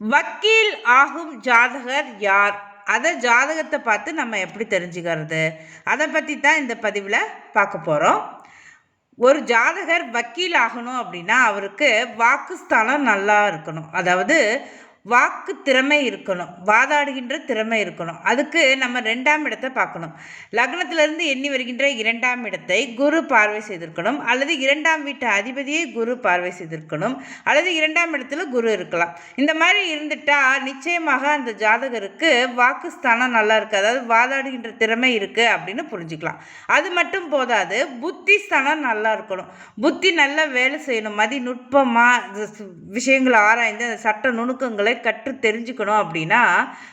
வக்கீல் ஆகும் ஜாதகர் யார்? அதை ஜாதகத்தை பார்த்து நம்ம எப்படி தெரிஞ்சுக்கிறது? அதை பற்றி தான் இந்த பதிவில் பார்க்க போகிறோம். ஒரு ஜாதகர் வக்கீல் ஆகணும் அப்படின்னா அவருக்கு வாக்குஸ்தானம் நல்லா இருக்கணும். அதாவது வாக்கு திறமை இருக்கணும், வாதாடுகின்ற திறமை இருக்கணும். அதுக்கு நம்ம 2ஆம் இடத்தை பார்க்கணும். லக்னத்திலிருந்து எண்ணி வருகின்ற 2ஆம் இடத்தை குரு பார்வை செய்திருக்கணும், அல்லது 2ஆம் வீட்டு அதிபதியை குரு பார்வை செய்திருக்கணும், அல்லது 2ஆம் இடத்துல குரு இருக்கலாம். இந்த மாதிரி இருந்துட்டா நிச்சயமாக அந்த ஜாதகருக்கு வாக்குஸ்தானம் நல்லா இருக்குது, அதாவது வாதாடுகின்ற திறமை இருக்குது அப்படின்னு புரிஞ்சுக்கலாம். அது மட்டும் போதாது, புத்தி ஸ்தானம் நல்லா இருக்கணும். புத்தி நல்லா வேலை செய்யணும், நுட்பமாக விஷயங்களை ஆராய்ந்து அந்த சட்ட நுணுக்கங்களை கற்று தெரிஞ்சுக்கணும். அப்படின்னா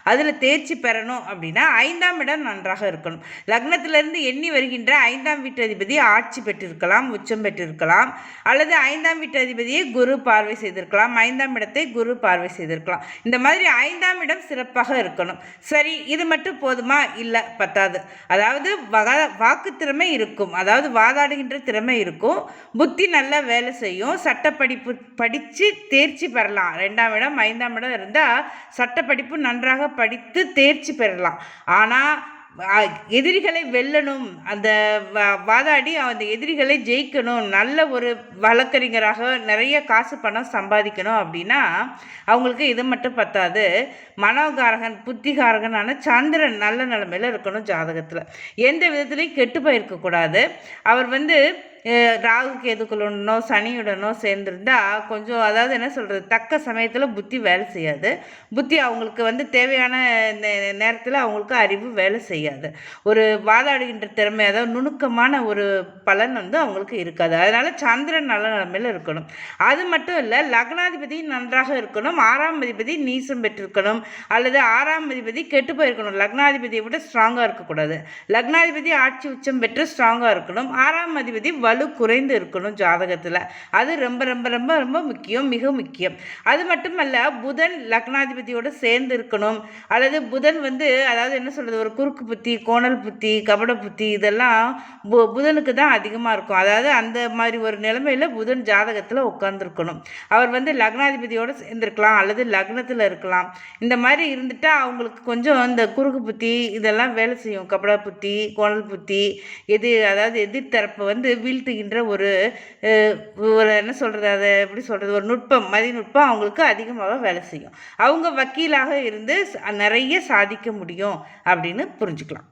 அதில் தேர்ச்சி பெறணும் அப்படின்னா 5ஆம் இடம் நன்றாக இருக்கணும். லக்னத்திலிருந்து எண்ணி வருகின்ற 5ஆம் வீட்டு அதிபதி ஆட்சி பெற்றிருக்கலாம், உச்சம் பெற்றிருக்கலாம், அல்லது 5ஆம் வீட்டு அதிபதியை குரு பார்வை செய்திருக்கலாம், 5ஆம் இடத்தை குரு பார்வை செய்திருக்கலாம். இந்த மாதிரி 5ஆம் இடம் சிறப்பாக இருக்கணும். சரி, இது மட்டும் போதுமா? இல்லை, பத்தாது. அதாவது வாக்கு திறமை இருக்கும், அதாவது வாதாடுகின்ற திறமை இருக்கும், புத்தி நல்லா வேலை செய்யும், சட்டப்படிப்பு படித்து தேர்ச்சி பெறலாம். 2ஆம் இடம் 5ஆம் இடம் இருந்தால் சட்டப்படிப்பு நன்றாக படித்து தேர்ச்சி பெறலாம். ஆனால் எதிரிகளை வெல்லணும், அந்த வாதாடி அந்த எதிரிகளை ஜெயிக்கணும், நல்ல ஒரு வழக்கறிஞராக நிறைய காசு பணம் சம்பாதிக்கணும் அப்படின்னா அவங்களுக்கு இது மட்டும் பத்தாது. மனோகாரகன் புத்திகாரகனான சந்திரன் நல்ல நிலைமையில் இருக்கணும். ஜாதகத்தில் எந்த விதத்துலையும் கெட்டு போயிருக்கக்கூடாது. அவர் ராகு கேதுக்களுடனோ சனியுடனோ சேர்ந்துருந்தா கொஞ்சம், அதாவது என்ன சொல்கிறது, தக்க சமயத்தில் புத்தி வேலை செய்யாது. புத்தி அவங்களுக்கு தேவையான நேரத்தில் அவங்களுக்கு அறிவு வேலை செய்யாது. ஒரு வாதாடுகின்ற திறமை, அதாவது நுணுக்கமான ஒரு பலன் அவங்களுக்கு இருக்காது. அதனால் சந்திரன் நல்ல நிலைமையில் இருக்கணும். அது மட்டும் இல்லை, லக்னாதிபதி நன்றாக இருக்கணும், 6ஆம் அதிபதி நீசம் பெற்றிருக்கணும், அல்லது 6ஆம் அதிபதி கெட்டு போயிருக்கணும். லக்னாதிபதியை விட ஸ்ட்ராங்காக இருக்கக்கூடாது. லக்னாதிபதி ஆட்சி உச்சம் பெற்று ஸ்ட்ராங்காக இருக்கணும். 6ஆம் அதிபதி வலு குறைந்து இருக்கணும் ஜாதகத்தில். அது ரொம்ப ரொம்ப ரொம்ப ரொம்ப முக்கியம், மிக முக்கியம். அது மட்டுமல்ல, புதன் லக்னாதிபதியோடு சேர்ந்து இருக்கணும், அல்லது புதன் அதாவது என்ன சொல்கிறது, ஒரு குறுக்கு புத்தி, கோணல் புத்தி, கபட புத்தி, இதெல்லாம் புதனுக்கு தான் அதிகமாக இருக்கும். அதாவது அந்த மாதிரி ஒரு நிலைமையில் புதன் ஜாதகத்தில் உட்கார்ந்துருக்கணும். அவர் லக்னாதிபதியோடு சேர்ந்துருக்கலாம், அல்லது லக்னத்தில் இருக்கலாம். இந்த மாதிரி இருந்துட்டால் அவங்களுக்கு கொஞ்சம் இந்த குறுக்கு புத்தி இதெல்லாம் வேலை செய்யும். கபட புத்தி, கோணல் புத்தி, அதாவது எதிர்த்தரப்பை வீழ்த்துகின்ற ஒரு என்ன சொல்கிறது, அதை எப்படி சொல்கிறது, ஒரு நுட்பம், மதிநுட்பம் அவங்களுக்கு அதிகமாக வேலை செய்யும். அவங்க வக்கீலாக இருந்து நிறைய சாதிக்க முடியும் அப்படின்னு புரிஞ்சுக்கலாம்.